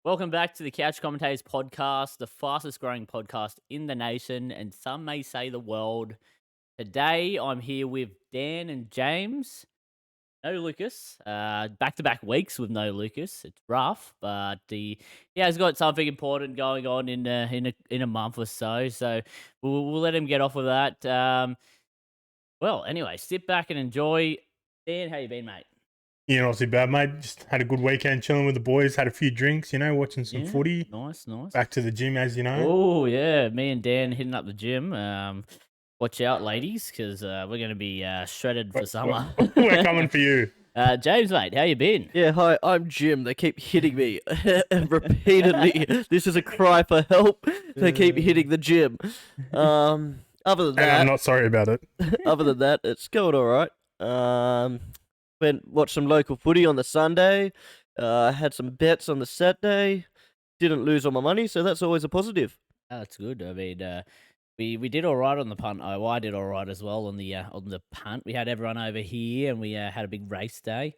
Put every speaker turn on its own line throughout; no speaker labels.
Welcome back to the Couch Commentators podcast, the fastest growing podcast in the nation, and some may say the world. Today, I'm here with Dan and James. No Lucas. Back-to-back weeks with no Lucas. It's rough, but he has got something important going on in a month or so. So we'll let him get off with that. Well, anyway, sit back and enjoy. Dan, how you been, mate?
Yeah, not too bad, mate. Just had a good weekend chilling with the boys, had a few drinks, watching some footy.
Nice.
Back to the gym, as you know.
Oh, yeah. Me and Dan hitting up the gym. Watch out, ladies, because we're going to be shredded for summer.
We're coming for you.
James, mate, how you been?
Yeah, hi, I'm Jim. They keep hitting me repeatedly. This is a cry for help. They keep hitting the gym. Other than
And I'm
that,
not sorry about it.
it's going all right. Watched some local footy on the Sunday. Had some bets on the Saturday. Didn't lose all my money, so that's always a positive.
Oh, that's good. I mean, we did all right on the punt. Oh, I did all right as well on the punt. We had everyone over here, and we had a big race day.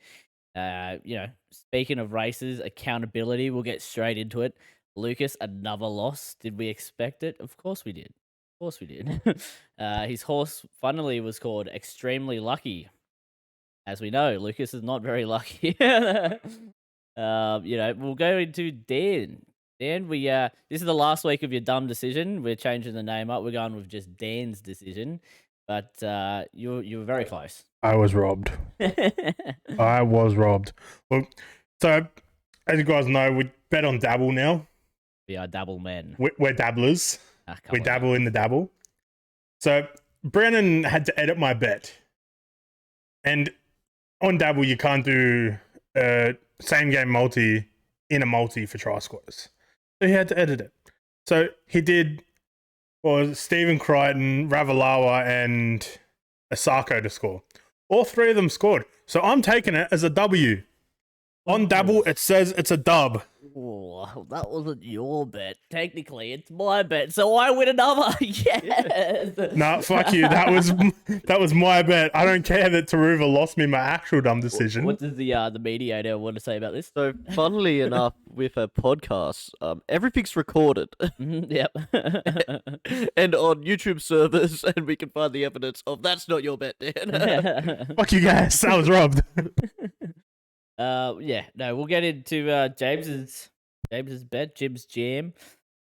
Speaking of races, accountability. We'll get straight into it. Lucas, another loss. Did we expect it? Of course we did. Of course we did. His horse, funnily, was called Extremely Lucky. As we know, Lucas is not very lucky. We'll go into Dan. Dan, this is the last week of your dumb decision. We're changing the name up. We're going with just Dan's decision. But you were very close.
I was robbed. I was robbed. Well, so, as you guys know, we bet on Dabble now.
We are dabble men.
We're dabblers. We dabble in the dabble. So, Brennan had to edit my bet. And on Dabble, you can't do same game multi in a multi for try scorers. So he had to edit it. So he did Stephen Crichton, Ravalawa, and Asako to score. All three of them scored. So I'm taking it as a W. On Dabble, it says it's a dub.
Oh, that wasn't your bet. Technically, it's my bet, so I win another. Yes.
Nah, fuck you. That was my bet. I don't care that Taruva lost me my actual dumb decision.
What does the mediator want to say about this?
So, funnily enough, with a podcast, everything's recorded.
Yep.
And on YouTube servers, and we can find the evidence of that's not your bet, Dan.
Fuck you guys. I was robbed.
We'll get into James's bet, Jim's jam.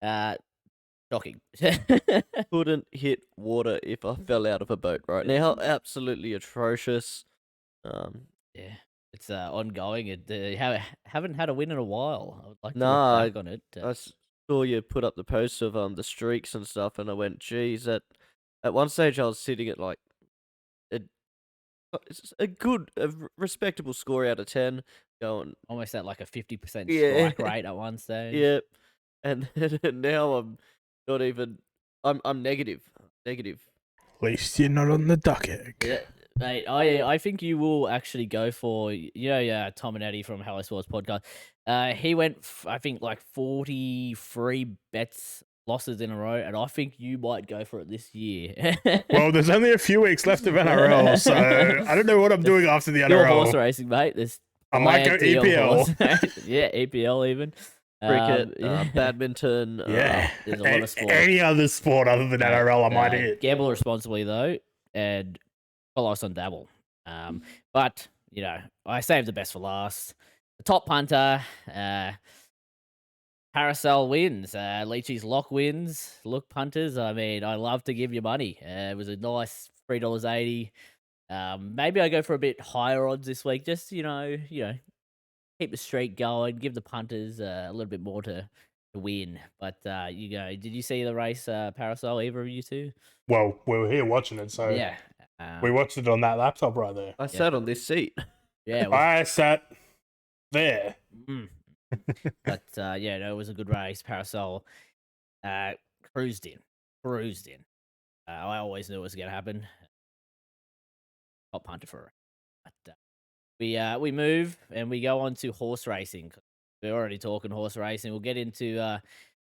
Shocking.
Couldn't hit water if I fell out of a boat right now. Absolutely atrocious.
Yeah, it's ongoing. Haven't had a win in a while. I would like to
Nah,
look back on it.
I saw you put up the post of the streaks and stuff, and I went, geez, at one stage I was sitting at like it's a good, respectable score out of 10. Going
Almost at like a 50%
Yeah.
strike rate at one stage.
Yep. And now I'm not even. I'm negative. Negative.
At least you're not on the duck egg.
Yeah, mate, I think you will actually go for Tom and Eddie from Hello Sports podcast. He went I think like 43 losses in a row, and I think you might go for it this year.
Well, there's only a few weeks left of NRL, so I don't know what I'm doing after the
Your
NRL.
horse racing, mate.
I might go EPL.
Yeah, EPL even.
Cricket, badminton.
Yeah.
There's a lot of sport.
Any other sport other than NRL, I might hit.
Gamble responsibly though, and follow us on Dabble. But I saved the best for last. The top punter, Paracel wins. Leachy's lock wins. Look, punters. I mean, I love to give you money. It was a nice $3.80. Maybe I go for a bit higher odds this week. Just keep the streak going. Give the punters a little bit more to win. But did you see the race, Paracel? Either of you two?
Well, we were here watching it, so
Yeah.
we watched it on that laptop right there.
I sat on this seat.
Yeah.
I sat there.
But it was a good race. Parasol cruised in. I always knew it was going to happen. Top punter for her. But we move and we go on to horse racing. We're already talking horse racing. We'll get into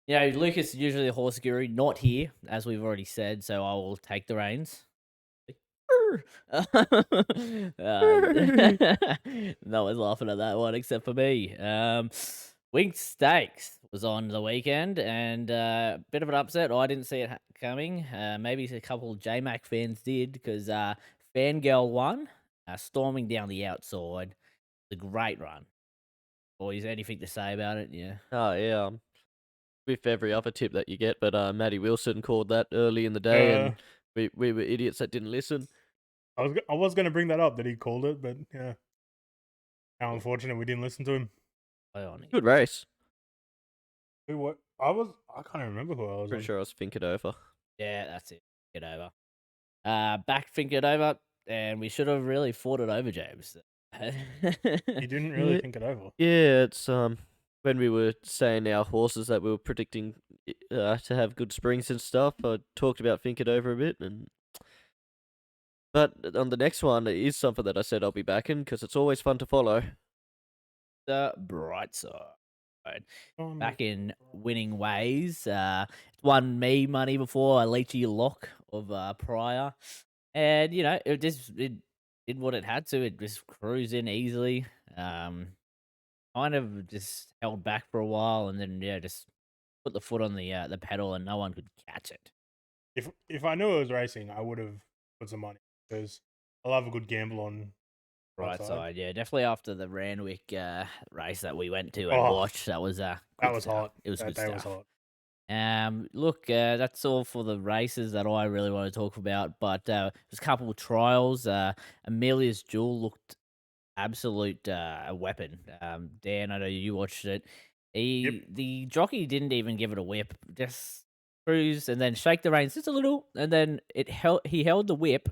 Lucas is usually a horse guru, not here, as we've already said, so I will take the reins. No one's laughing at that one except for me. Winged Stakes was on the weekend, and a bit of an upset. I didn't see it coming. Maybe a couple J-Mac fans did, because Fangirl won, storming down the outside. It's a great run. Boys, anything to say about it? Yeah.
Oh, yeah. With every other tip that you get, but Matty Wilson called that early in the day, and we were idiots that didn't listen.
I was going to bring that up, that he called it, but yeah. How unfortunate we didn't listen to him.
Good race.
I can't remember who I was
Pretty
on.
sure I was Think It Over.
Yeah, that's it. Think It Over. Back Think It Over, and we should have really fought it over, James.
You didn't really think it over.
Yeah, it's when we were saying our horses that we were predicting to have good springs and stuff, I talked about Think It Over a bit, but on the next one, it is something that I said I'll be backing, because it's always fun to follow.
The bright side. Back in winning ways. It's won me money before, a Leachy lock of prior. And, it did what it had to. It just cruised in easily. Kind of just held back for a while, and then, just put the foot on the pedal, and no one could catch it.
If I knew it was racing, I would have put some money, because I love a good gamble on
Right side. Yeah, definitely after the Randwick race that we went to and
Oh,
watched. That was
that was
stuff.
hot.
It was
That
good
day
stuff.
was hot.
Look, that's all for the races that I really want to talk about. But there's a couple of trials. Amelia's Jewel looked absolute a weapon. Dan, I know you watched it. The jockey didn't even give it a whip, just cruise and then shake the reins just a little, and then he held the whip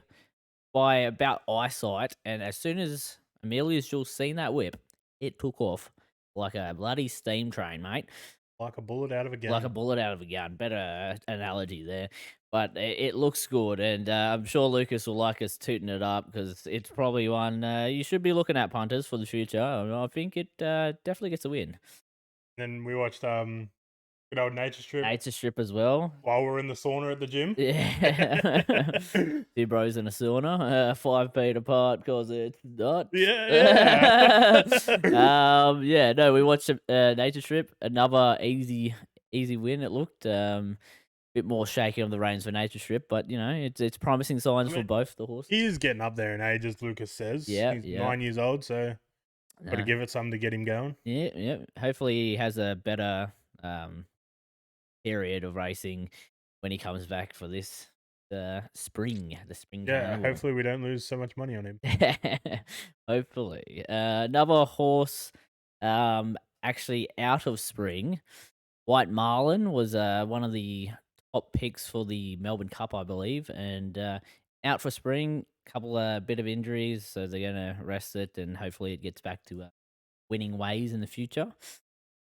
by about eyesight, and as soon as Amelia's Jewel seen that whip, it took off like a bloody steam train, mate.
Like a bullet out of a gun.
Like a bullet out of a gun. Better analogy there. But it looks good, and I'm sure Lucas will like us tooting it up, because it's probably one you should be looking at, punters, for the future. I think it definitely gets a win.
Then we watched good old Nature Strip.
Nature Strip as well.
While we're in the sauna at the gym.
Yeah. 2 bros in a sauna, 5 feet apart, because it's not.
Yeah.
Yeah, no, we watched Nature Strip. Another easy win, it looked. Bit more shaking of the reins for Nature Strip, but, it's promising signs for both the horses.
He is getting up there in age, as Lucas says.
Yeah,
He's 9 years old, so got to give it something to get him going.
Yeah. Hopefully he has a better period of racing when he comes back for this spring. The spring.
Yeah,
carnival.
hopefully we don't lose so much money on him.
Hopefully. Another horse actually out of spring. White Marlin was one of the top picks for the Melbourne Cup, I believe, and out for spring. Couple bit of injuries, so they're gonna rest it, and hopefully it gets back to winning ways in the future.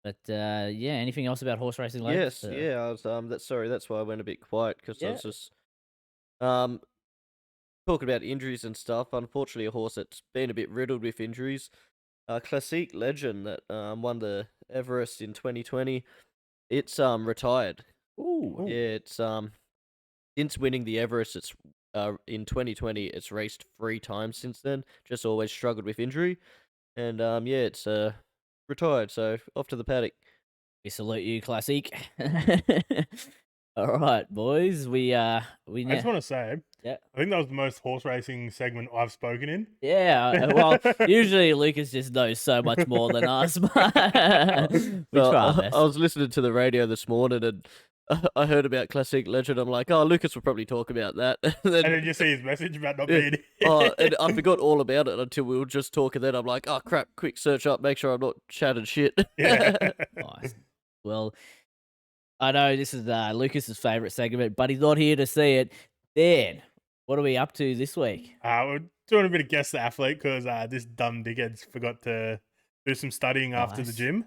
But yeah, anything else about horse racing?
Yes, yeah. I was that's why I went a bit quiet, because I was just talking about injuries and stuff. Unfortunately, a horse that's been a bit riddled with injuries, Classique Legend, that won the Everest in 2020. It's retired.
Ooh.
Yeah, it's since winning the Everest, it's in 2020, it's raced 3 times since then. Just always struggled with injury, and yeah, it's retired. So off to the paddock.
We salute you, Classique. All right, boys.
I just want to say,
yeah,
I think that was the most horse racing segment I've spoken in.
Yeah, well, usually Lucas just knows so much more than us. We try our best.
I was listening to the radio this morning, and I heard about Classique Legend. I'm like, oh, Lucas will probably talk about that. and
then you see his message about not being.
And I forgot all about it until we were just talking. Then I'm like, oh crap! Quick search up, make sure I'm not chatting shit.
Yeah.
Nice. Well, I know this is Lucas's favorite segment, but he's not here to see it. Dan, what are we up to this week?
We're doing a bit of guess the athlete, because this dumb dickhead's forgot to do some studying after the gym.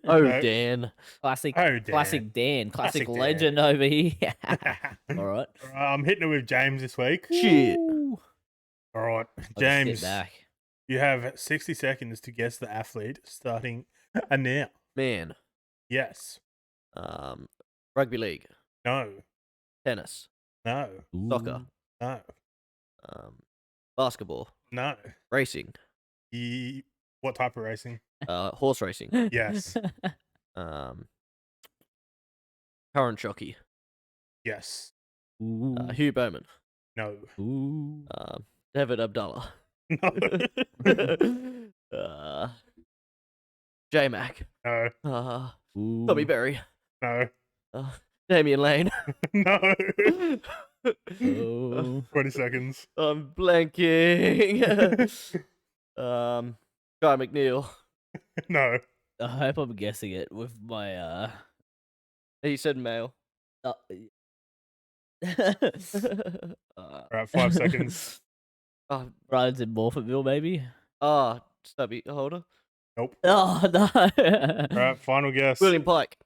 Dan.
Classic Dan. Classic
Dan.
Legend over here. All right.
I'm hitting it with James this week.
Shit.
Ooh.
All right,
I'll
James,
just sit back.
you have 60 seconds to guess the athlete, starting now.
Man.
Yes.
Rugby league.
No.
Tennis.
No.
Soccer.
No.
Basketball.
No.
Racing.
What type of racing?
Horse racing.
Yes.
Current jockey.
Yes.
Hugh Bowman.
No.
David Abdallah.
No.
J-Mac.
No.
Tommy Berry.
No.
Damian Lane.
No.
Oh.
20 seconds.
I'm blanking. Guy McNeil.
No.
I hope I'm guessing it with my
He said male.
All right, 5 seconds.
Brian's in Morphettville, maybe.
Stubby holder.
Nope.
Oh no!
All right, final guess.
William Pike.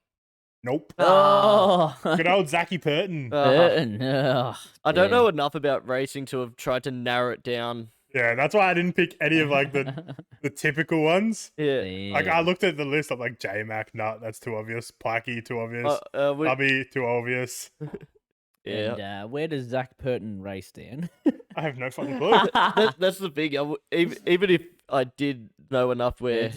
Nope.
Oh,
Good old Zachy Purton.
Burton. Oh,
I don't
damn.
know enough about racing to have tried to narrow it down.
Yeah, that's why I didn't pick any of like the typical ones.
Yeah.
Like I looked at the list, I'm like J-Mac, that's too obvious. Pikey, too obvious. Hubby, too obvious.
Yeah.
And where does Zach Purton race, Dan?
I have no fucking clue.
That's the thing. Even if I did know enough where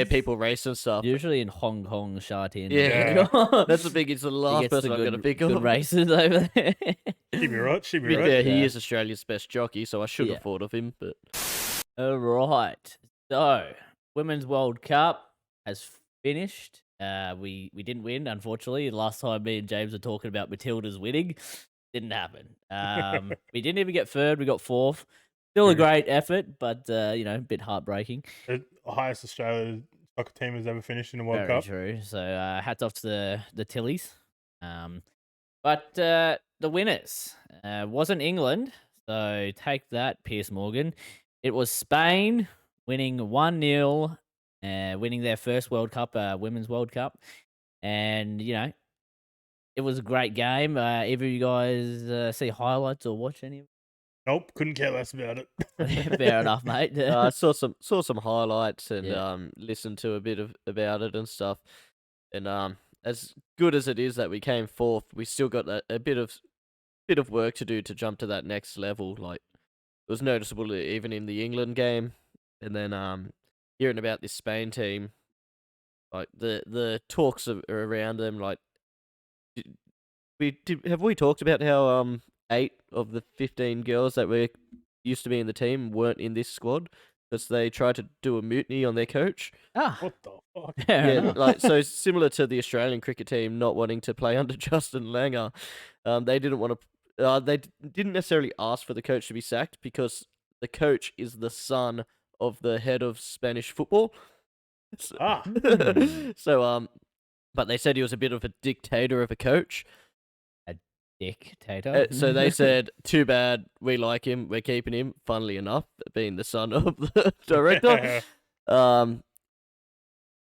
people race and stuff.
Usually in Hong Kong, Sha Tin.
Yeah.
That's the thing. It's the last person I'm going to pick
good
up.
races over there.
She'd be right.
Yeah, he is Australia's best jockey, so I should have thought of him. But
all right. So, Women's World Cup has finished. We didn't win, unfortunately. Last time me and James were talking about Matilda's winning. Didn't happen. We didn't even get third. We got fourth. Still a great effort, but, a bit heartbreaking.
The highest Australian soccer team has ever finished in a World Cup.
Very true. So, hats off to the Tillies. But the winners wasn't England. So, take that, Piers Morgan. It was Spain winning 1-0, winning their first World Cup, Women's World Cup. And, it was a great game. Either of you guys see highlights or watch any of it?
Nope, couldn't care less about it.
Fair enough, mate.
I saw some highlights and listened to a bit about it and stuff. And as good as it is that we came fourth, we still got a bit of work to do to jump to that next level. Like it was noticeable even in the England game, and then hearing about this Spain team, like the talks around them. Like, have we talked about how 8 of the 15 girls that were used to be in the team weren't in this squad because they tried to do a mutiny on their coach?
What the fuck?
Yeah, like so similar to the Australian cricket team not wanting to play under Justin Langer. They didn't want to. They didn't necessarily ask for the coach to be sacked because the coach is the son of the head of Spanish football. So, but they said he was a bit of a dictator of a coach.
Dictator.
So they said, too bad, we like him, we're keeping him, funnily enough, being the son of the director. Out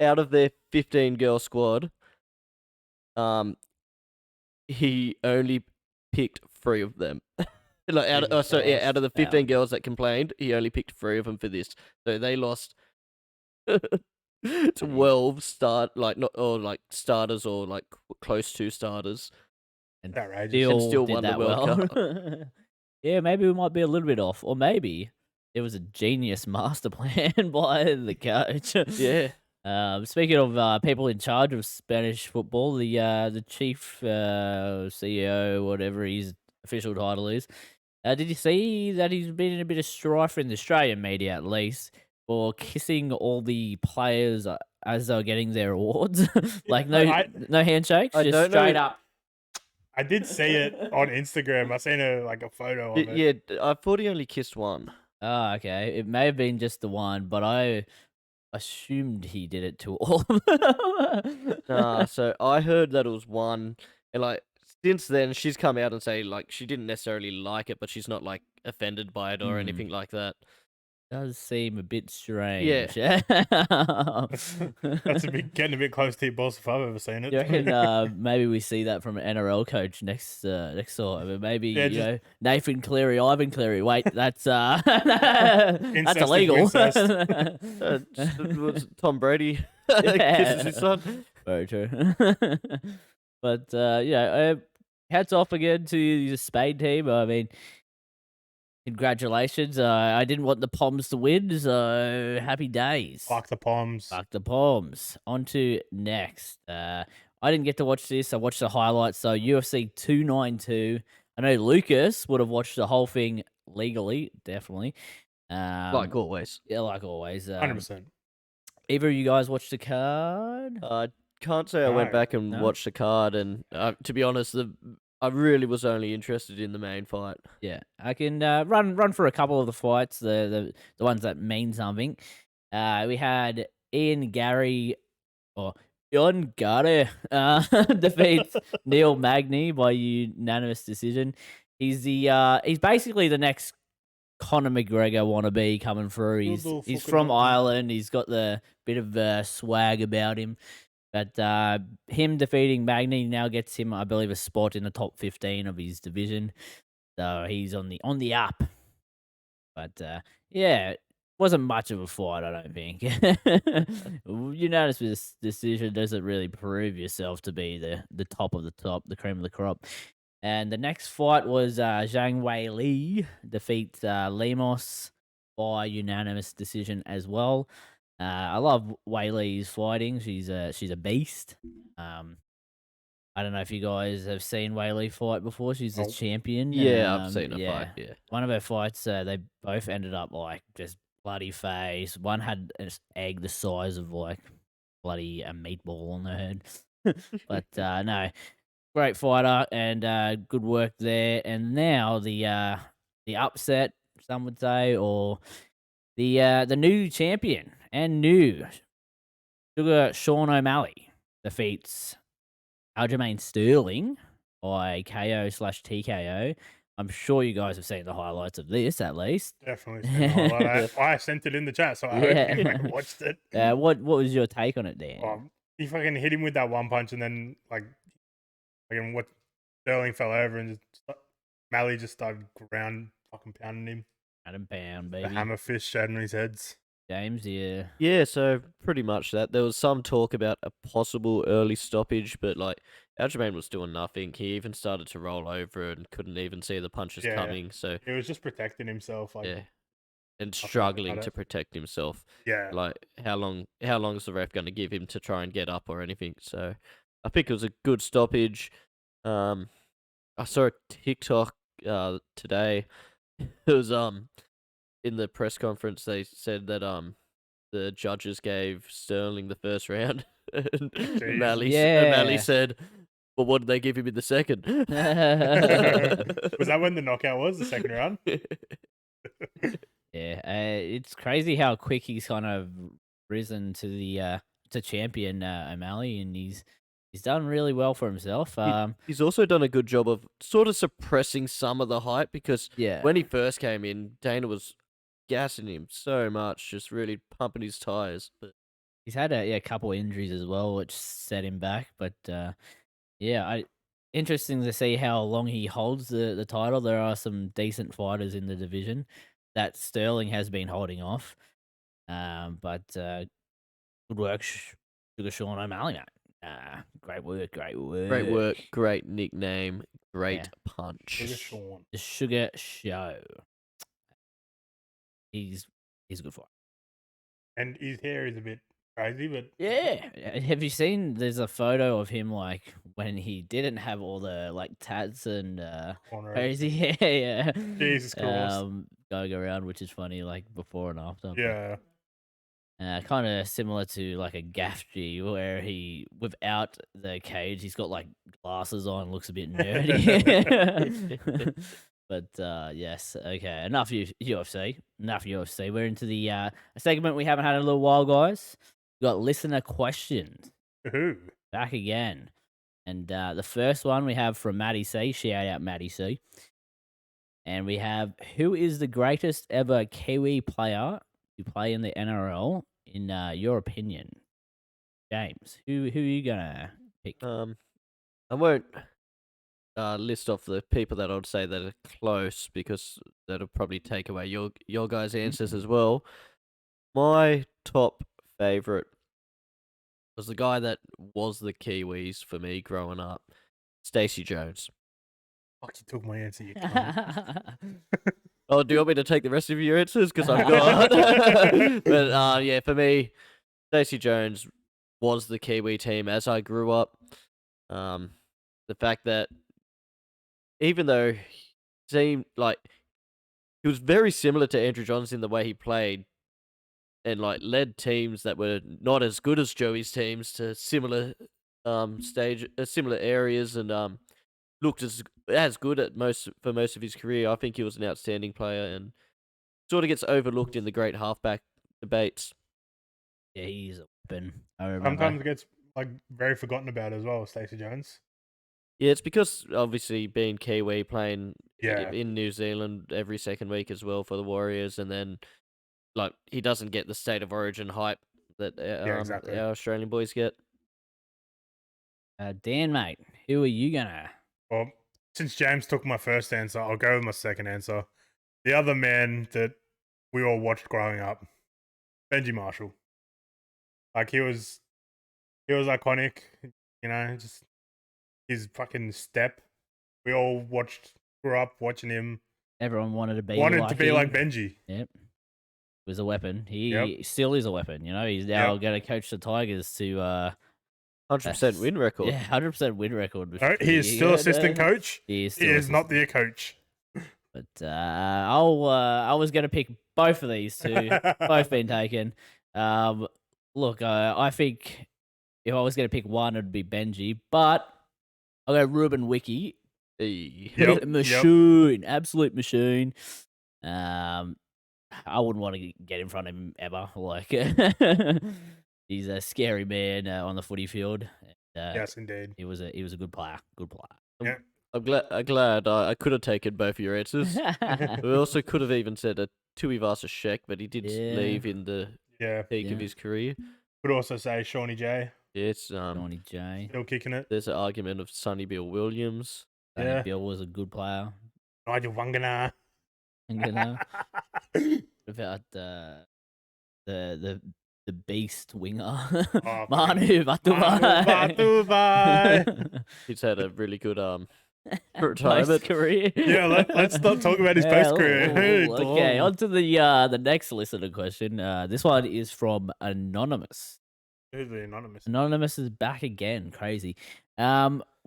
of their 15-girl squad, he only picked 3 of them. Out of the 15 girls that complained, he only picked 3 of them for this. So they lost 12 starters or like close to starters.
And
still
won the World Cup.
Yeah, maybe we might be a little bit off, or maybe it was a genius master plan by the coach.
Yeah.
Speaking of people in charge of Spanish football, the chief CEO, whatever his official title is, did you see that he's been in a bit of strife in the Australian media, at least, for kissing all the players as they're getting their awards? Like no handshakes, just straight up.
I did see it on Instagram. I seen a photo of it.
Yeah, I thought he only kissed one.
Oh, okay. It may have been just the one, but I assumed he did it to all of them.
So I heard that it was one, and like since then she's come out and say like she didn't necessarily like it, but she's not like offended by it or anything like that.
Does seem a bit strange.
Yeah.
That's getting a bit close to your boss if I've ever seen it.
You reckon maybe we see that from an NRL coach next time? Maybe Nathan Cleary, Ivan Cleary. Wait, that's that's illegal.
Was Tom Brady kisses his son?
Very true. But hats off again to the Spain team. I mean, Congratulations. I didn't want the Poms to win, so happy days.
Fuck the Poms.
Fuck the Poms. On to next. I didn't get to watch this. I watched the highlights. So UFC 292. I know Lucas would have watched the whole thing legally, definitely.
Like always.
Yeah, like always.
100%.
Either of you guys watched the card?
Can't say I went back and watched the card, and to be honest, I really was only interested in the main fight.
Yeah, I can run for a couple of the fights, the ones that mean something. We had Ian Gary defeats Neil Magny by unanimous decision. He's basically the next Conor McGregor wannabe coming through. He's from Ireland. He's got the bit of swag about him. But him defeating Magny now gets him, I believe, a spot in the top 15 of his division. So he's on the up. But yeah, it wasn't much of a fight, I don't think. You notice this decision doesn't really prove yourself to be the top of the top, the cream of the crop. And the next fight was Zhang Weili defeats Lemos by unanimous decision as well. I love Weili's fighting. She's a beast. I don't know if you guys have seen Weili fight before. She's a champion.
Yeah, I've seen her fight. Yeah,
one of her fights, they both ended up like just bloody face. One had an egg the size of like bloody a meatball on her head. But no, great fighter and good work there. And now the upset, some would say, or the new champion and new Sugar Sean O'Malley defeats Aljamain Sterling by KO/TKO. I'm sure you guys have seen the highlights of this, at least.
Definitely seen the highlight. I sent it in the chat, so I hope you watched it.
What was your take on it, Dan?
He fucking hit him with that one punch, and then what Sterling fell over, and Malley just started fucking pounding him.
Pound, baby.
The hammer fist shattered on his heads.
James, yeah.
Yeah, so pretty much that. There was some talk about a possible early stoppage, but like Aljamain was doing nothing. He even started to roll over and couldn't even see the punches coming. So
he was just protecting himself.
And struggling to protect himself.
Yeah.
Like how long is the ref going to give him to try and get up or anything? So I think it was a good stoppage. I saw a TikTok today. It was in the press conference they said that the judges gave Sterling the first round, and O'Malley said, "Well, what did they give him in the second?"
Was that when the knockout was, the second round?
Yeah, it's crazy how quick he's kind of risen to the to champion O'Malley, and he's done really well for himself.
He's also done a good job of sort of suppressing some of the hype, because when he first came in, Dana was gassing him so much, just really pumping his tires. But
he's had a couple injuries as well, which set him back. But interesting to see how long he holds the title. There are some decent fighters in the division that Sterling has been holding off. But good work, Sugar Sean O'Malley, mate. Great work.
Great work, great nickname, great punch.
Sugar Sean.
The Sugar Show. He's a good fighter.
And his hair is a bit crazy, but
yeah. Have you seen? There's a photo of him like when he didn't have all the like tats and crazy hair. Yeah.
Jesus Christ.
Going around, which is funny, like before and after.
Yeah.
Kind of similar to like a Gaff G, where he, without the cage, he's got like glasses on, looks a bit nerdy. But yes, okay. Enough UFC. We're into the a segment we haven't had in a little while, guys. We got listener questions. Back again. And the first one we have from Maddie C. Shout out Maddie C. And we have, who is the greatest ever Kiwi player to play in the NRL, in your opinion? James, who are you gonna pick?
I won't list off the people that I'd say that are close, because that'll probably take away your guys' answers as well. My top favourite was the guy that was the Kiwis for me growing up, Stacey Jones.
Fuck, you took my answer, you cunt.
Oh, do you want me to take the rest of your answers? Because I've got. But yeah, for me, Stacey Jones was the Kiwi team as I grew up. The fact that even though he seemed like he was very similar to Andrew Johns in the way he played and like led teams that were not as good as Joey's teams to similar similar areas and looked as good at most of his career. I think he was an outstanding player and sort of gets overlooked in the great halfback debates.
Yeah, he's a weapon. I remember.
Sometimes gets like very forgotten about as well, Stacey Jones.
Yeah, it's because obviously being Kiwi, playing
Yeah.
in New Zealand every second week as well for the Warriors, and then like he doesn't get the state of origin hype that
exactly.
our Australian boys get.
Dan, mate, who are you gonna?
Well, since James took my first answer, I'll go with my second answer. The other man that we all watched growing up, Benji Marshall. Like he was iconic, you know, just his fucking step. We all grew up watching him.
Everyone wanted to be
like Benji.
Yep. Was a weapon. He still is a weapon, you know. He's now going to coach the Tigers to
100% win record.
Yeah, 100% win record.
No, he is still assistant coach.
He
is not the coach.
But I was going to pick both of these two. Both been taken. Look, I think if I was going to pick one, it'd be Benji. But I'll go Ruben Wiki. Machine, absolute machine. I wouldn't want to get in front of him ever. Like, he's a scary man on the footy field.
Yes, indeed.
He was a good player. Good player.
Yeah.
I'm glad I could have taken both of your answers. We also could have even said a Tuivasa-Sheck, but he did leave in the peak of his career.
Could also say Shawnee J.
Yes,
Shawnee J.
Still kicking it.
There's an argument of Sonny Bill Williams.
Sonny Bill was a good player.
Nigel Wangana.
About the beast winger, Manu Vatuvai.
He's had a really good retirement
career.
Yeah, let's not talk about his post career.
Okay, on to the next listener question. This one is from Anonymous.
Who's the Anonymous?
Anonymous is back again. Crazy.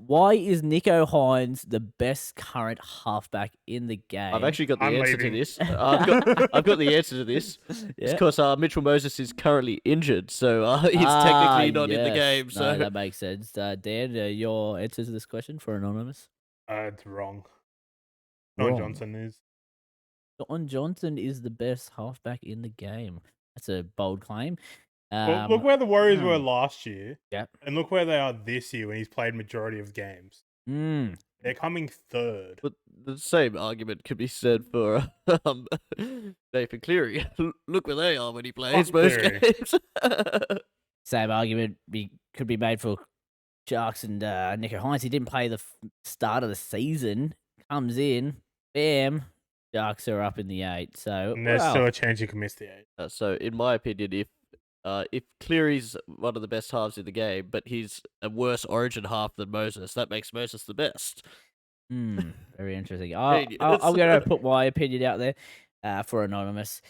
Why is Nico Hines the best current halfback in the game?
I've actually got the answer to this. I've got the answer to this. It's because Mitchell Moses is currently injured, so he's technically not in the game. So
no, that makes sense. Dan, your answer to this question for Anonymous?
It's wrong. Don Johnson is.
Don Johnson is the best halfback in the game. That's a bold claim.
Well, look where the Warriors were last year.
Yep.
And look where they are this year when he's played majority of games. They're coming third.
But the same argument could be said for Nathan Cleary. Look where they are when he plays most games.
Same argument could be made for Sharks and Nico Hines. He didn't play the start of the season. Comes in, bam, Sharks are up in the 8. So
and there's still a chance you can miss the 8.
So in my opinion, if Cleary's one of the best halves in the game, but he's a worse origin half than Moses, that makes Moses the best.
Very interesting. I'm going to put my opinion out there for Anonymous.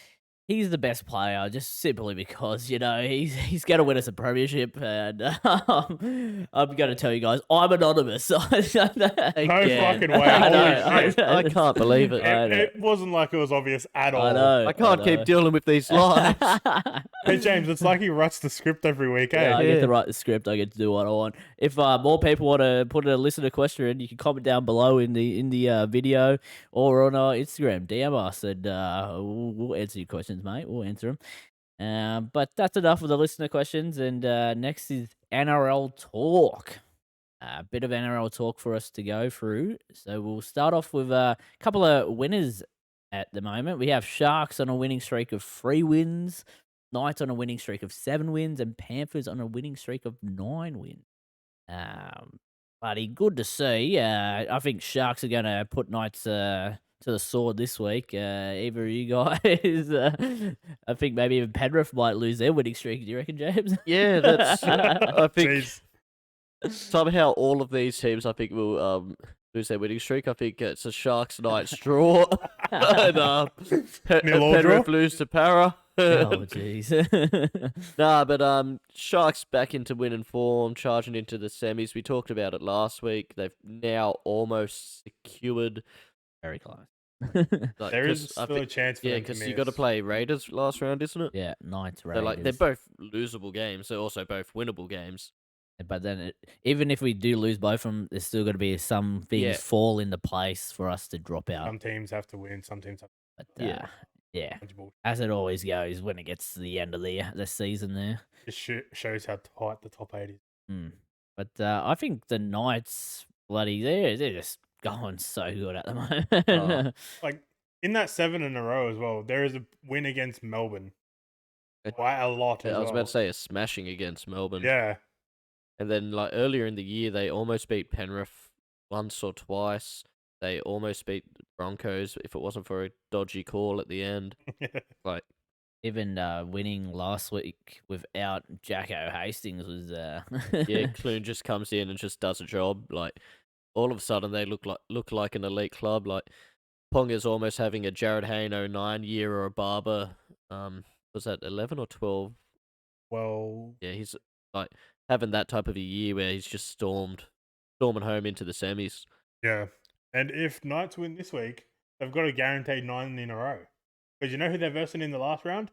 He's the best player just simply because, you know, he's going to win us a premiership. And I'm going to tell you guys, I'm Anonymous.
No fucking way.
I can't believe it.
It wasn't like it was obvious at all.
I can't keep dealing with these lies.
Hey, James, it's like he writes the script every week, eh?
Yeah, I get to write the script. I get to do what I want. If more people want to put a listener question in, you can comment down below in the video or on our Instagram. DM us and we'll answer your questions, mate. We'll answer them. But that's enough of the listener questions. And next is NRL talk. A bit of NRL talk for us to go through. So we'll start off with a couple of winners at the moment. We have Sharks on a winning streak of 3 wins. Knights on a winning streak of 7 wins, and Panthers on a winning streak of 9 wins. Bloody good to see. I think Sharks are going to put Knights to the sword this week. Either of you guys, I think maybe even Penrith might lose their winning streak. Do you reckon, James?
Yeah, that's. I think somehow all of these teams, I think, will lose their winning streak. I think it's a Sharks night draw. And
Nil-all
Penrith
draw?
lose to Para.
Oh, jeez.
Nah, but Sharks back into winning form, charging into the semis. We talked about it last week. They've now almost secured.
Very close.
Like,
There is
'cause I
still
think-
a chance for
Yeah,
them to
because you got to
miss.
play Raiders last round, isn't it?
Yeah, Knights,
They're
Raiders.
like they're both losable games. They're also both winnable games.
But then, even if we do lose both of them, there's still got to be some things
Yeah.
fall into place for us to drop out.
Some teams have to win. Some teams have
But
Yeah.
yeah,
to win.
as it always goes when it gets to the end of the season there.
It shows how tight the top 8 is.
Mm. But I think the Knights, bloody, they're just going so good at the moment.
Oh.
Like, in that 7 in a row as well, there is a win against Melbourne.
It-
Quite a lot as
I was
well.
about to say a smashing against Melbourne.
Yeah.
And then like earlier in the year, they almost beat Penrith once or twice. They almost beat the Broncos if it wasn't for a dodgy call at the end. Like,
Even winning last week without Jacko Hastings was
yeah, Clune just comes in and just does a job. Like, all of a sudden they look like an elite club. Like, Ponga's almost having a Jared Hayne 09 year or a Barber. Was that 11 or 12?
Well,
Yeah, he's like having that type of a year where he's just storming home into the semis.
yeah. And if Knights win this week, they've got a guaranteed 9 in a row. Because you know who they're versing in the last round?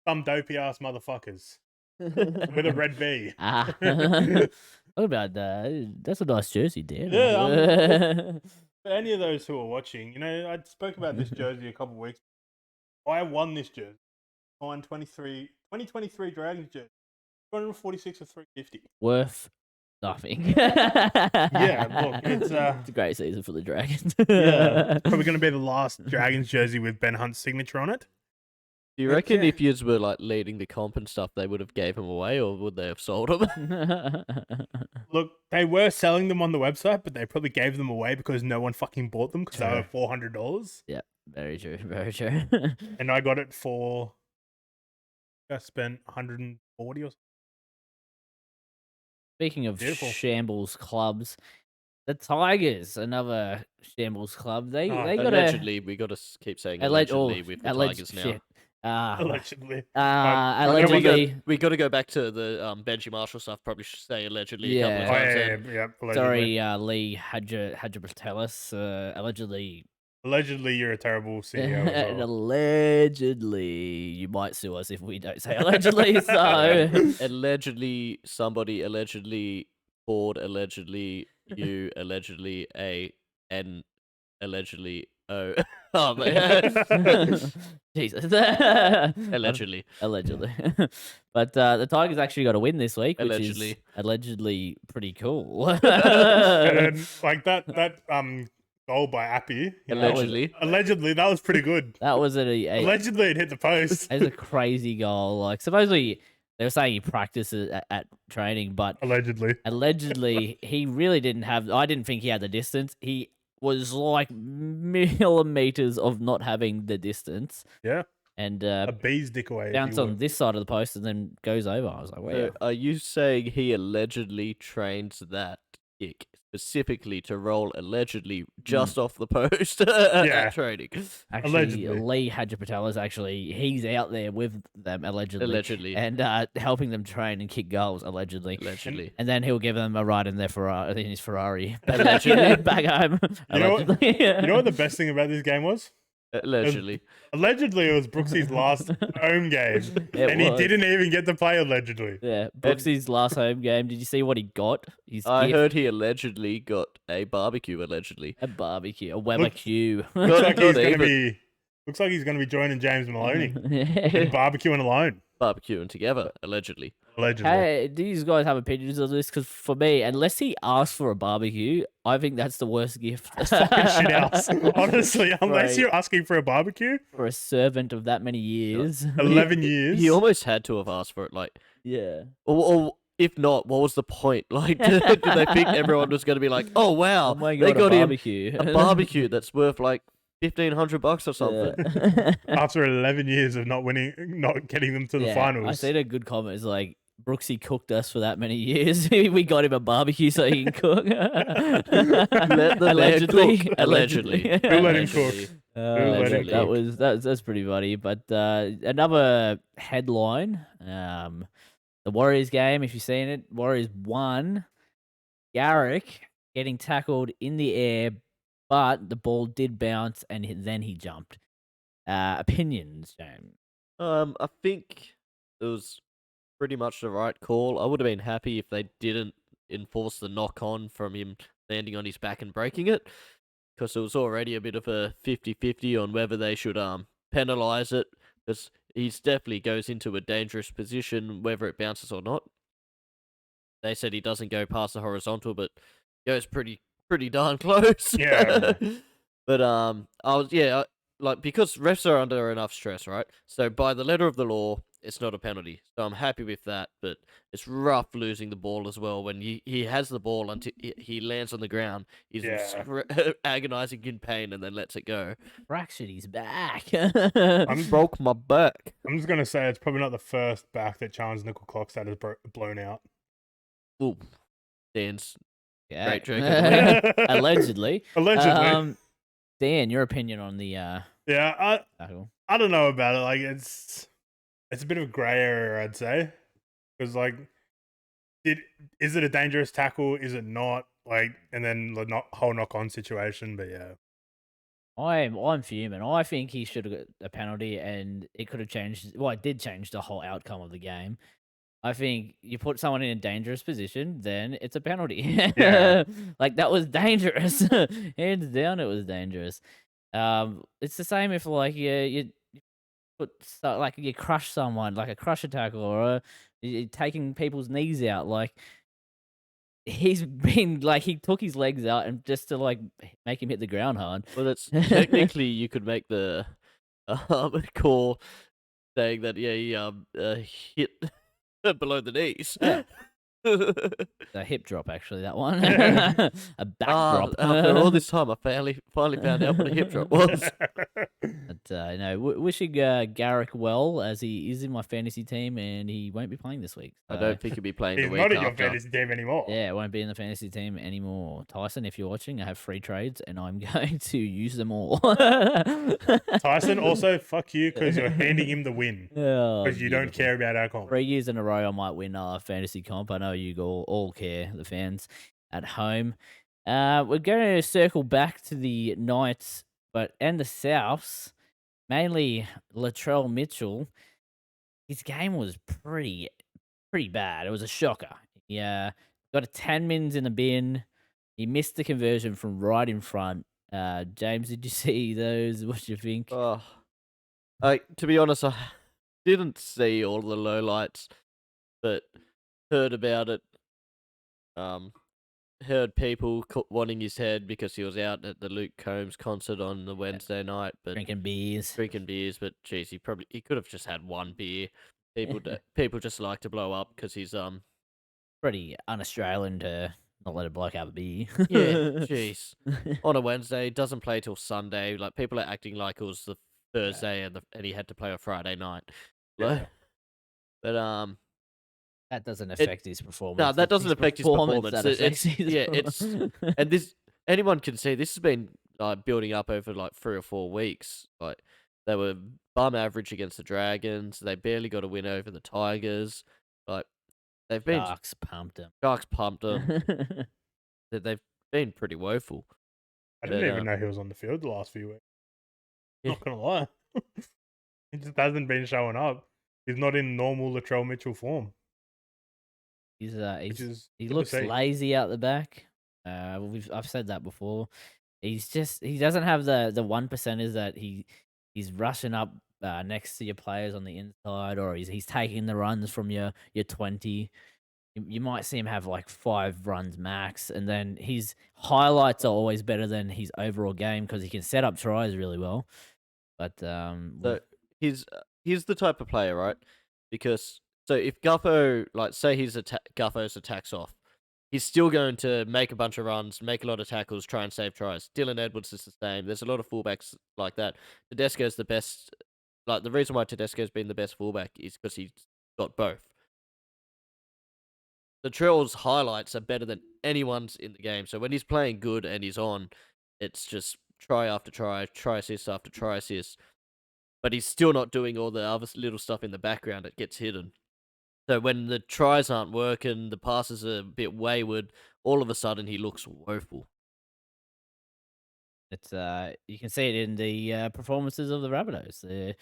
Some dopey ass motherfuckers with a red B.
What about that? That's a nice jersey, Dan.
Yeah, For any of those who are watching, you know, I spoke about this jersey a couple of weeks. I won this jersey. On 2023 Dragons jersey. 246 or 350.
Worth nothing.
Yeah, look, it's
a great season for the Dragons.
yeah, probably going to be the last Dragons jersey with Ben Hunt's signature on it.
Do you reckon if yous were like leading the comp and stuff, they would have gave him away, or would they have sold him?
Look, they were selling them on the website, but they probably gave them away because no one fucking bought them because they were $400.
Yeah, very true, very true.
And I got it for, I spent 140 or something.
Speaking of
Beautiful.
shambles clubs, the Tigers, another shambles club. They got
Allegedly, we got to keep saying allegedly with the Tigers now.
shit.
Allegedly.
Allegedly.
We got to go back to the Benji Marshall stuff. Probably should say allegedly a couple of
Oh,
times.
yeah. Allegedly.
Sorry, Lee Hadjabatelis. Allegedly.
Allegedly, you're a terrible CEO. as
And
well.
allegedly, you might sue us if we don't say allegedly. So,
Allegedly, somebody allegedly poured allegedly you allegedly and allegedly oh oh man.
Jesus.
Allegedly.
But the Tigers actually got a win this week, which
Allegedly.
is allegedly pretty cool.
And then, like that goal by Appy. you know,
Allegedly.
that was pretty good.
That was
Allegedly, it hit the post.
It's a crazy goal. Like, supposedly they were saying he practices at training, but allegedly he really didn't have. I didn't think he had the distance. He was like millimeters of not having the distance.
Yeah.
And
A bee's dick away. if
bounce
you
on
will.
this side of the post and then goes over. I was like, wow.
So are you saying he allegedly trains that kick specifically to roll allegedly just off the post at training?
Actually,
Allegedly.
Lee Hadjapatelis, he's out there with them allegedly. And helping them train and kick goals allegedly. And then he'll give them a ride in his Ferrari.
Allegedly.
Back home.
You know
Allegedly.
You know what the best thing about this game was?
Allegedly.
Allegedly, it was Brooksy's last home game, and he didn't even get to play allegedly.
Yeah, Brooksy's last home game. Did you see what he got?
I heard he allegedly got a barbecue.
A barbecue, a Weber-Q.
Looks like he's gonna be joining James Maloney in barbecuing alone.
Barbecuing together, allegedly.
Hey, do you guys have opinions on this? Because for me, unless he asks for a barbecue, I think that's the worst gift.
Fucking shit house. Honestly, unless you're asking for a barbecue
for a servant of that many years,
11 years.
He almost had to have asked for it. Like,
yeah.
Or if not, what was the point? Like, did they think everyone was going to be like, "Oh wow,
oh my God,
they got
a barbecue,
him a barbecue that's worth like $1,500 or something."
After 11 years of not winning, not getting them to the finals.
I seen a good comment. It's like, Brooksy cooked us for that many years. We got him a barbecue so he can cook.
Let the man cook. Allegedly.
Who let him
Allegedly.
cook? Let him
that
cook.
that's pretty funny. But another headline, the Warriors game. If you've seen it, Warriors won. Garrick getting tackled in the air, but the ball did bounce and then he jumped. Opinions, James?
I think it was pretty much the right call. I would have been happy if they didn't enforce the knock on from him landing on his back and breaking it, because it was already a bit of a 50-50 on whether they should penalise it, because he definitely goes into a dangerous position whether it bounces or not. They said he doesn't go past the horizontal, but goes pretty darn close.
Yeah.
But because refs are under enough stress, right? So by the letter of the law, it's not a penalty. So I'm happy with that, but it's rough losing the ball as well when he has the ball until he lands on the ground. He's agonizing in pain and then lets it go.
Fractured his back.
Broke my back.
I'm just gonna say it's probably not the first back that Chance Nickel Clock's had is blown out.
Ooh, Dan's great joke.
Allegedly.
Allegedly.
Dan, your opinion on the tackle?
I don't know about it. Like it's a bit of a grey area, I'd say, because like, is it a dangerous tackle? Is it not? Like, and then the whole knock-on situation. But yeah,
I'm fuming. I think he should have got a penalty, and it could have changed. Well, it did change the whole outcome of the game. I think you put someone in a dangerous position, then it's a penalty.
Yeah.
Like that was dangerous. Hands down, it was dangerous. It's the same if like you like you crush someone, like a crusher tackle, or you're taking people's knees out. Like he's been like he took his legs out and just to like make him hit the ground hard.
Well, that's technically you could make the call saying that he hit below the knees.
Yeah. A hip drop, actually, that one. A back drop.
After all this time, I finally found out what a hip drop was.
But wishing Garrick well, as he is in my fantasy team and he won't be playing this week.
I don't think he'll be playing
he's
the week
not in
after.
your fantasy team anymore.
Yeah, won't be in the fantasy team anymore. Tyson, if you're watching, I have free trades and I'm going to use them all.
Tyson, also fuck you because you're handing him the win because you don't care about our comp.
3 years in a row, I might win our fantasy comp. I know you all care, the fans at home. We're going to circle back to the Knights, and the Souths. Mainly Latrell Mitchell. His game was pretty bad. It was a shocker. Yeah, got a 10 mins in the bin. He missed the conversion from right in front. James, did you see those? What do you think?
To be honest, I didn't see all the lowlights, but heard about it. Heard people wanting his head because he was out at the Luke Combs concert on the Wednesday night, but
Drinking beers.
But geez, he could have just had one beer. People just like to blow up because he's
pretty un-Australian to not let a bloke have a beer.
Yeah, jeez. On a Wednesday, doesn't play till Sunday. Like people are acting like it was the Thursday and he had to play on Friday night.
Yeah.
But
that doesn't affect his performance.
No, that doesn't affect his performance. And this anyone can see this has been building up over like 3 or 4 weeks. Like they were bum average against the Dragons. They barely got a win over the Tigers. Like they've been
Sharks pumped them.
They've been pretty woeful.
I didn't even know he was on the field the last few weeks. Not gonna lie, he just hasn't been showing up. He's not in normal Latrell Mitchell form.
He looks lazy out the back. I've said that before. He doesn't have the 1%ers that he's rushing up next to your players on the inside, or he's taking the runs from your 20. You might see him have like 5 runs max, and then his highlights are always better than his overall game because he can set up tries really well. But
so he's the type of player, right? Because so if Guffo, like say Guffo's attacks off, he's still going to make a bunch of runs, make a lot of tackles, try and save tries. Dylan Edwards is the same. There's a lot of fullbacks like that. Tedesco's the best. Like the reason why Tedesco's been the best fullback is because he's got both. Latrell's highlights are better than anyone's in the game. So when he's playing good and he's on, it's just try after try, try assist after try assist. But he's still not doing all the other little stuff in the background that gets hidden. So when the tries aren't working, the passes are a bit wayward, all of a sudden he looks woeful.
It's you can see it in the performances of the Rabbitohs.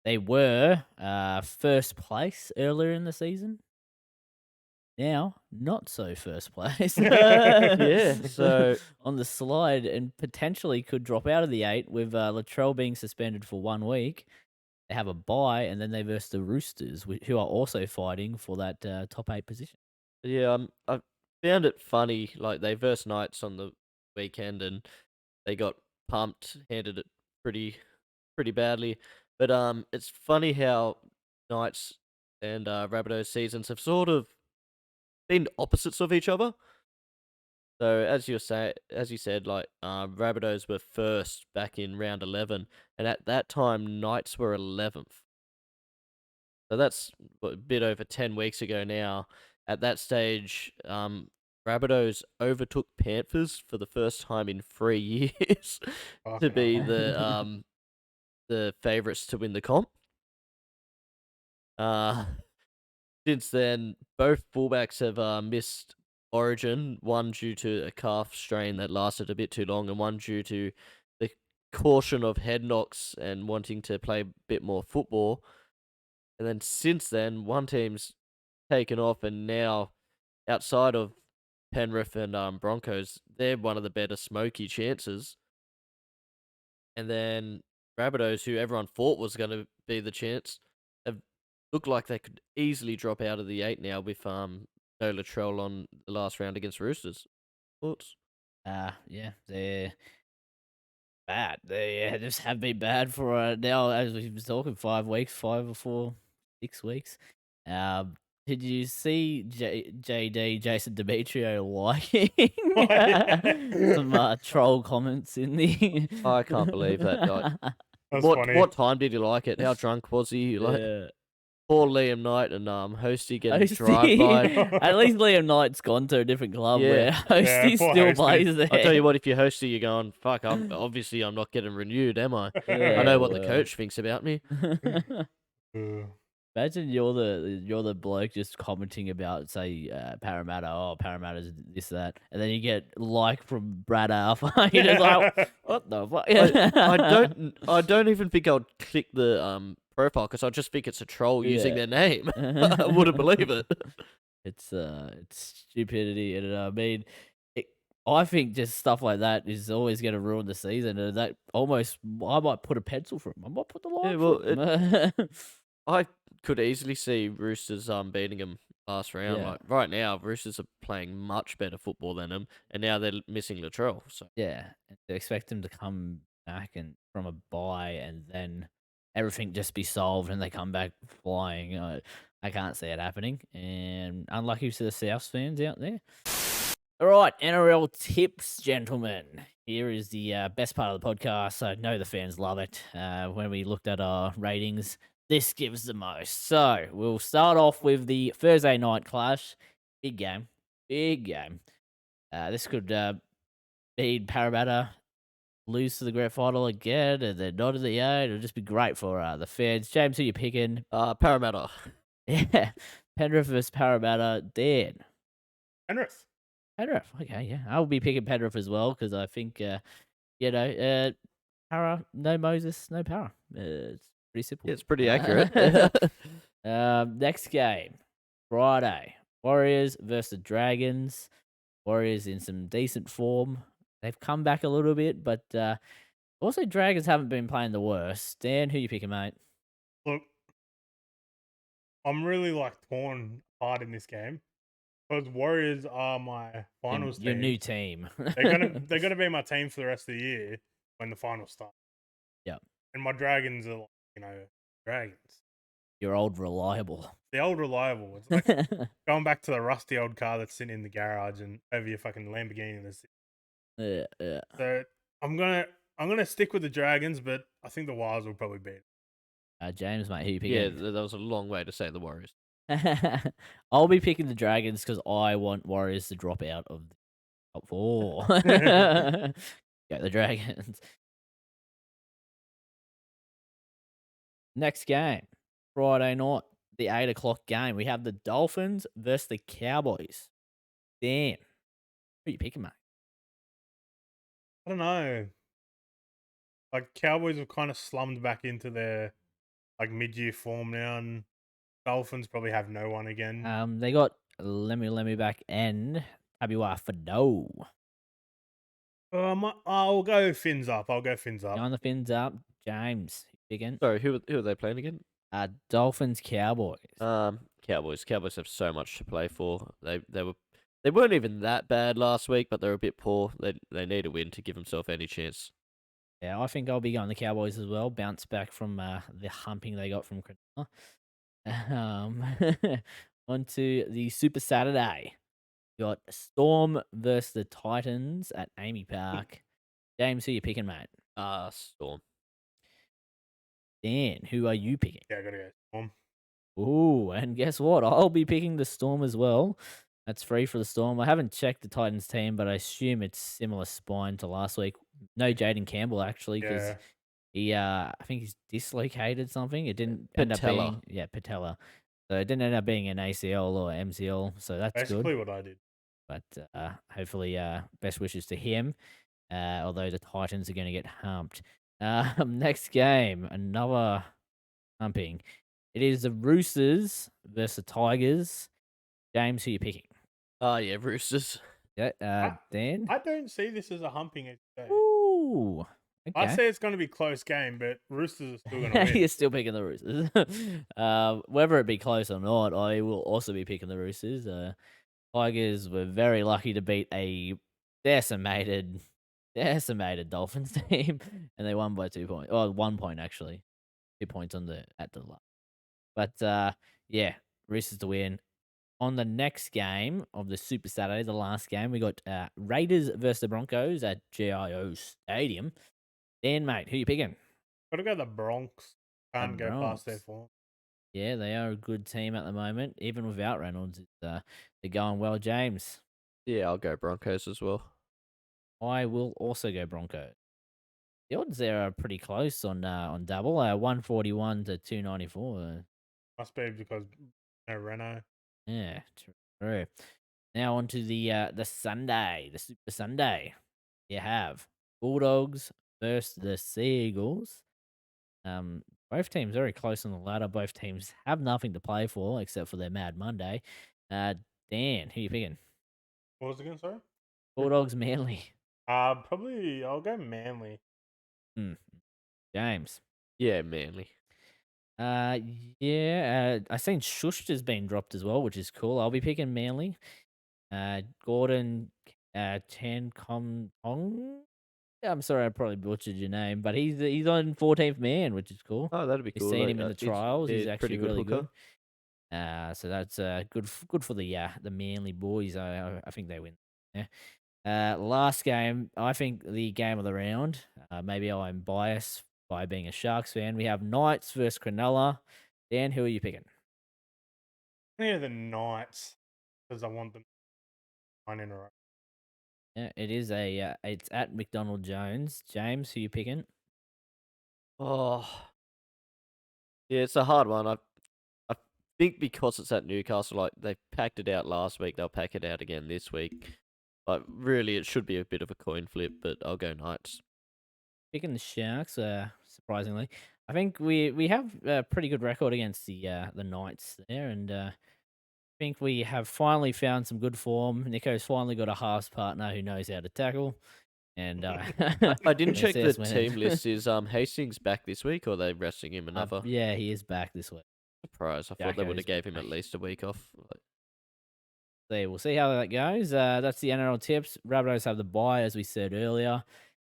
They were first place earlier in the season. Now, not so first place.
Yeah, so
on the slide and potentially could drop out of the 8 with Latrell being suspended for 1 week. They have a bye and then they verse the Roosters, who are also fighting for that top 8 position.
yeah, I found it funny. Like they versed Knights on the weekend and they got pumped, handed it pretty badly. But it's funny how Knights and Rabbitohs seasons have sort of been opposites of each other. So as you said, like Rabbitohs were first back in round 11, and at that time Knights were 11th. So that's a bit over 10 weeks ago now. At that stage, Rabbitohs overtook Panthers for the first time in 3 years to be the favourites to win the comp. Since then, both fullbacks have missed Origin, one due to a calf strain that lasted a bit too long, and one due to the caution of head knocks and wanting to play a bit more football. And then since then, one team's taken off, and now outside of Penrith and Broncos, they're one of the better smoky chances. And then Rabbitohs, who everyone thought was going to be the chance, have looked like they could easily drop out of the 8 now with no Latrell on the last round against Roosters. Thoughts?
Yeah, they're bad. They just have been bad for now, as we were talking, 5 weeks, 5 or 4, 6 weeks. Did you see JD Jason Demetrio liking some troll comments in the?
I can't believe that. Like,
Funny.
what time did you like it? How drunk was he? Like, poor Liam Knight and Hosty getting drive by.
At least Liam Knight's gone to a different club where Hosty still plays there.
I tell you what, if you're Hosty, you're going, fuck, I'm not getting renewed, am I? I know what the coach thinks about me.
Imagine you're the bloke just commenting about, say, Parramatta. Oh, Parramatta's this, that, and then you get like from Brad Alpha. You're just like, what the fuck?
I don't even think I'd click the profile because I just think it's a troll using their name. I wouldn't believe it.
It's stupidity, and I mean, I think just stuff like that is always going to ruin the season. And that almost, I might put a pencil for him. I might put the line. Yeah, well,
I could easily see Roosters beating them last round.
Yeah.
Like right now, Roosters are playing much better football than them, and now they're missing Latrell. So
yeah, they expect them to come back and from a bye, and then everything just be solved, and they come back flying. I can't see it happening, and unlucky to the South fans out there. All right, NRL tips, gentlemen. Here is the best part of the podcast. I know the fans love it. When we looked at our ratings, this gives the most. So we'll start off with the Thursday night clash. Big game. This could be Parramatta lose to the grand final again, and they're not in the 8. It'll just be great for the fans. James, who you picking?
Parramatta.
Yeah, Penrith versus Parramatta. Dan.
Penrith.
Okay, yeah. I'll be picking Penrith as well because I think, Para, no Moses, no Para. It's pretty simple.
Yeah, it's pretty accurate.
Next game, Friday. Warriors versus the Dragons. Warriors in some decent form. They've come back a little bit, but also Dragons haven't been playing the worst. Dan, who you picking, mate?
Look, I'm really torn apart in this game. Because Warriors are my finals team.
Your new team.
they're gonna be my team for the rest of the year when the finals start.
Yeah.
And my Dragons are Dragons.
Your old reliable.
The old reliable. It's like going back to the rusty old car that's sitting in the garage and over your fucking Lamborghini.
Yeah.
So I'm gonna stick with the Dragons, but I think the Warriors will probably beat.
James, mate, who you picking?
Yeah, that was a long way to say the Warriors.
I'll be picking the Dragons because I want Warriors to drop out of the top 4. Go the Dragons. Next game, Friday night, the 8 o'clock game. We have the Dolphins versus the Cowboys. Dan, who are you picking, mate?
I don't know. Like, Cowboys have kind of slummed back into their like mid-year form now, and Dolphins probably have no one again.
They got Lemmy back and Tabiwa Fado.
I'll go fins up. I'll go fins up.
On the fins up, James. Picking.
Sorry, who are they playing again?
Dolphins Cowboys.
Cowboys. Cowboys have so much to play for. They weren't even that bad last week, but they're a bit poor. They need a win to give themselves any chance.
Yeah, I think I'll be going the Cowboys as well. Bounce back from the humping they got from Cronulla. On to the Super Saturday. You got Storm versus the Titans at Amy Park. James, who you picking, mate?
Storm.
Dan, who are you picking?
Yeah, I gotta go Storm.
Ooh, and guess what? I'll be picking the Storm as well. That's free for the Storm. I haven't checked the Titans team, but I assume it's similar spine to last week. No Jaden Campbell, actually, because he, I think he's dislocated something. It didn't end up being, patella. So it didn't end up being an ACL or MCL, so that's
basically
good.
what I did.
But hopefully, best wishes to him. Although the Titans are going to get humped. Next game, another humping. It is the Roosters versus the Tigers. James, who you picking?
Yeah, Roosters.
Yeah, Dan?
I don't see this as a humping each day.
Ooh. Okay.
I say it's going to be a close game, but Roosters are still going to win.
You're still picking the Roosters. Whether it be close or not, I will also be picking the Roosters. Tigers were very lucky to beat a decimated Dolphins team, and they won by 2 points. Oh, 1 point actually, 2 points at the last. But yeah, Roosters to win. On the next game of the Super Saturday, the last game, we got Raiders versus the Broncos at GIO Stadium. Dan, mate, who you picking?
Gotta go the Bronx. Can't go past their form.
Yeah, they are a good team at the moment. Even without Reynolds, they're going well. James?
Yeah, I'll go Broncos as well.
I will also go Broncos. The odds there are pretty close on double. 141 to 294.
Must be because no Reno.
Yeah, true. Now on to the Sunday, the Super Sunday. You have Bulldogs versus the Seagulls. Both teams very close on the ladder. Both teams have nothing to play for except for their Mad Monday. Dan, who you picking?
What was it again, sorry?
Bulldogs, Manly.
Probably I'll go Manly.
James.
Yeah, Manly.
Yeah. I seen Shush has been dropped as well, which is cool. I'll be picking Manly. Gordon Chan Kom Tong. Yeah, I'm sorry, I probably butchered your name, but he's on 14th man, which is cool.
Oh, that'd be cool.
You've seen him in the trials. He's actually really
good.
So that's good for the Manly boys. I think they win. Yeah. Last game, I think the game of the round. Maybe I'm biased by being a Sharks fan. We have Knights versus Cronulla. Dan, who are you picking?
Yeah, the Knights, because I want them 9 in a row.
Yeah, it is it's at McDonald Jones. James, who you picking?
Oh, yeah, it's a hard one. I think because it's at Newcastle, like they packed it out last week, they'll pack it out again this week. But really, it should be a bit of a coin flip. But I'll go Knights.
Picking the Sharks, surprisingly. I think we have a pretty good record against the Knights there, and I think we have finally found some good form. Nico's finally got a halves partner who knows how to tackle. And
I didn't check the team list. Is Hastings back this week, or are they resting him another?
Yeah, he is back this week.
Surprise! I thought they would have gave him at least a week off.
We'll see how that goes. That's the NRL tips. Rabbitohs have the bye, as we said earlier.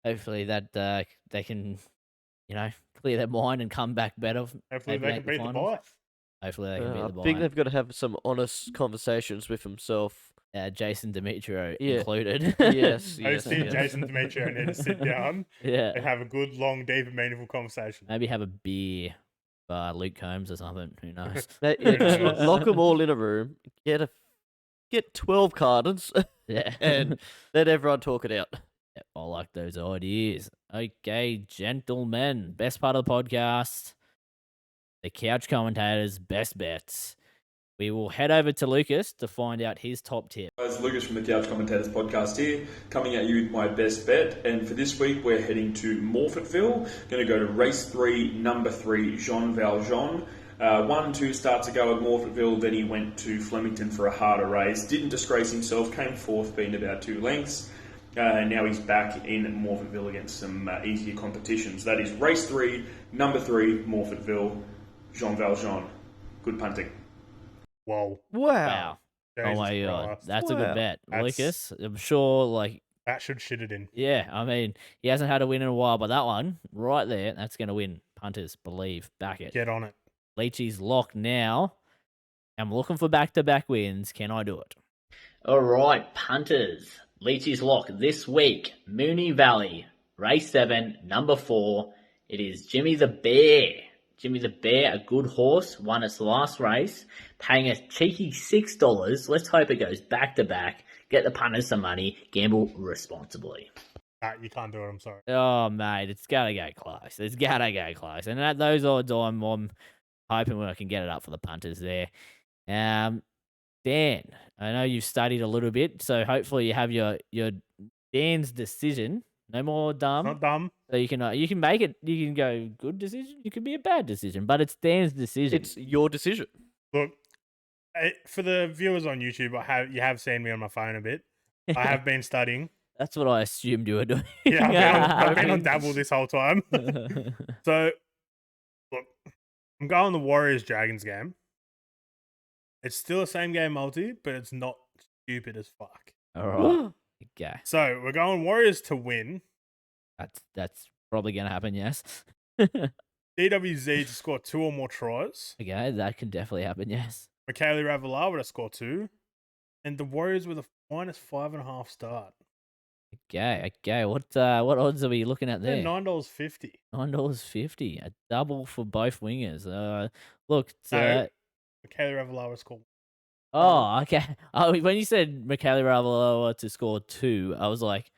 Hopefully that they can, clear their mind and come back better.
Hopefully they can beat the bye.
Hopefully they can beat the bye.
I think they've got to have some honest conversations with himself.
Jason Demetrio included.
Yes.
Jason Demetrio need to sit down and have a good, long, deep, and meaningful conversation.
Maybe have a beer. Luke Combs or something. Who knows?
Just lock them all in a room. Get 12 cartons.
Yeah.
And let everyone talk it out.
Yep, I like those ideas. Okay, gentlemen, best part of the podcast, the couch commentators' best bets. We will head over to Lucas to find out his top tip.
Guys, Lucas from the Couch Commentators podcast here, coming at you with my best bet. And for this week, we're heading to Morphettville. Going to go to race 3, number 3, Jean Valjean. 1-2 starts ago at Morphettville, then he went to Flemington for a harder race. Didn't disgrace himself, came fourth, being about 2 lengths. And now he's back in Morphettville against some easier competitions. That is race 3, number 3, Morphettville, Jean Valjean. Good punting.
Whoa.
Wow.
Jesus
Oh my God.
Christ.
That's a good bet.
That's-
Lucas, I'm sure, like,
That should shit it in.
yeah, I mean, he hasn't had a win in a while, but that one, right there, that's going to win. Punters, believe, back it.
Get on it.
Leachy's locked now. I'm looking for back-to-back wins. Can I do it?
All right, punters. Leachy's lock this week. Moonee Valley, race 7, number 4. It is Jimmy the Bear. Jimmy the Bear, a good horse, won its last race, paying a cheeky $6. Let's hope it goes back-to-back. Get the punters some money. Gamble responsibly.
You can't do it. I'm sorry.
Oh, mate, it's got to go close. It's got to go close. And at those odds, I'm hoping I can get it up for the punters there. Dan, I know you've studied a little bit, so hopefully you have your Dan's decision. No more dumb.
Not dumb.
So you can make it. You can go good decision. You can be a bad decision, but it's Dan's decision.
It's your decision.
Look, for the viewers on YouTube, you have seen me on my phone a bit. I have been studying.
That's what I assumed you were doing.
Yeah, I've been on Dabble this whole time. So, look, I'm going the Warriors Dragons game. It's still a same game multi, but it's not stupid as fuck.
All right. Okay.
So we're going Warriors to win.
That's probably gonna happen. Yes.
DWZ to score 2 or more tries.
Okay, that can definitely happen. Yes.
Michaela Ravalawa to score 2, and the Warriors with a -5.5 start.
Okay. What odds are we looking at there?
$9.50.
$9.50. A double for both wingers. Look.
No, Michaela Ravalawa scored.
Oh, okay. Oh, when you said Michaela Ravalawa to score 2, I was like,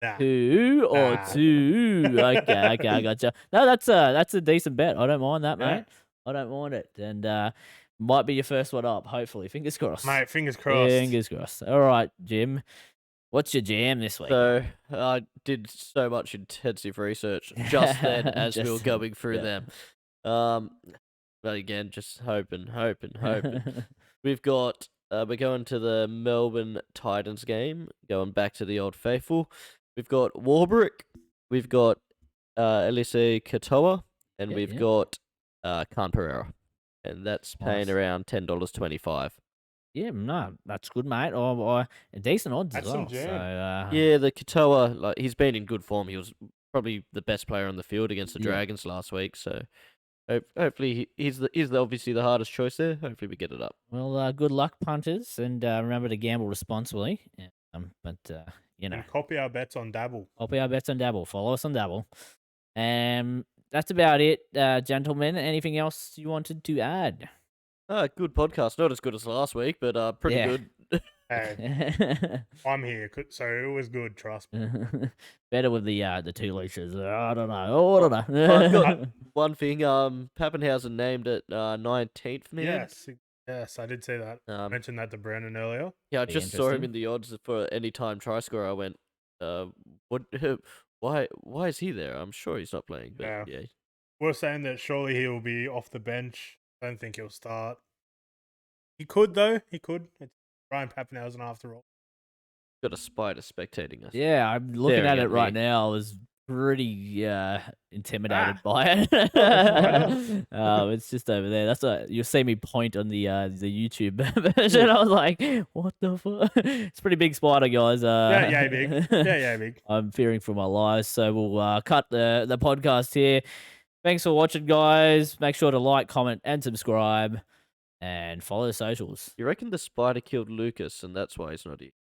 Nah.
2 or
Nah.
2? Okay, I gotcha. No, that's a decent bet. I don't mind that,
Yeah.
mate. I don't mind it, and might be your first one up. Hopefully, fingers crossed.
Mate, fingers crossed.
Fingers crossed. All right, Jim. What's your jam this week?
So I did so much intensive research just then as we were
Just-
going through
yeah.
them. But again, just hoping. We've got we're going to the Melbourne Titans game, going back to the Old Faithful. We've got Warbrick, we've got Elise Katoa, and
Yeah,
we've
yeah.
got Khan Pereira, and that's paying
Nice.
around $10.25.
Yeah, no, that's good, mate. Decent odds
That's
as
some
well.
jam.
So,
Yeah, the Katoa, like he's been in good form. He was probably the best player on the field against the
Yeah.
Dragons last week. So hopefully he's obviously the hardest choice there. Hopefully we get it up.
well, good luck, punters, and remember to gamble responsibly. But you know,
And copy our bets on Dabble.
copy our bets on Dabble. Follow us on Dabble. That's about it, gentlemen. Anything else you wanted to add?
Good podcast. Not as good as last week, but pretty
Yeah.
good.
Hey, I'm here, so it was good. Trust me.
Better with the 2 leashes. I don't know. I don't
I've
know.
got one thing. Pappenhausen named it 19th man.
Yes, I did say that. I
Um,
mentioned that to Brandon earlier.
yeah, I
Be
just saw him
interesting.
in the odds for any time try scorer. I went, what? Why is he there? I'm sure he's not playing. But
Yeah.
yeah.
We're saying that surely he'll be off the bench. I don't think he'll start. He could though. He could. It's Brian Pappenhausen after all.
Got a spider spectating us.
Yeah, I'm looking
Staring
at it
at
right
me.
now. I was pretty intimidated by it. It's just over there. That's what you'll see me point on the YouTube version. I was like, "What the fuck?" It's a pretty big spider, guys.
Yeah, big. Yeah, big.
I'm fearing for my lives, so we'll cut the podcast here. Thanks for watching, guys. Make sure to like, comment, and subscribe, and follow the socials.
You reckon the spider killed Lucas, and that's why he's not here?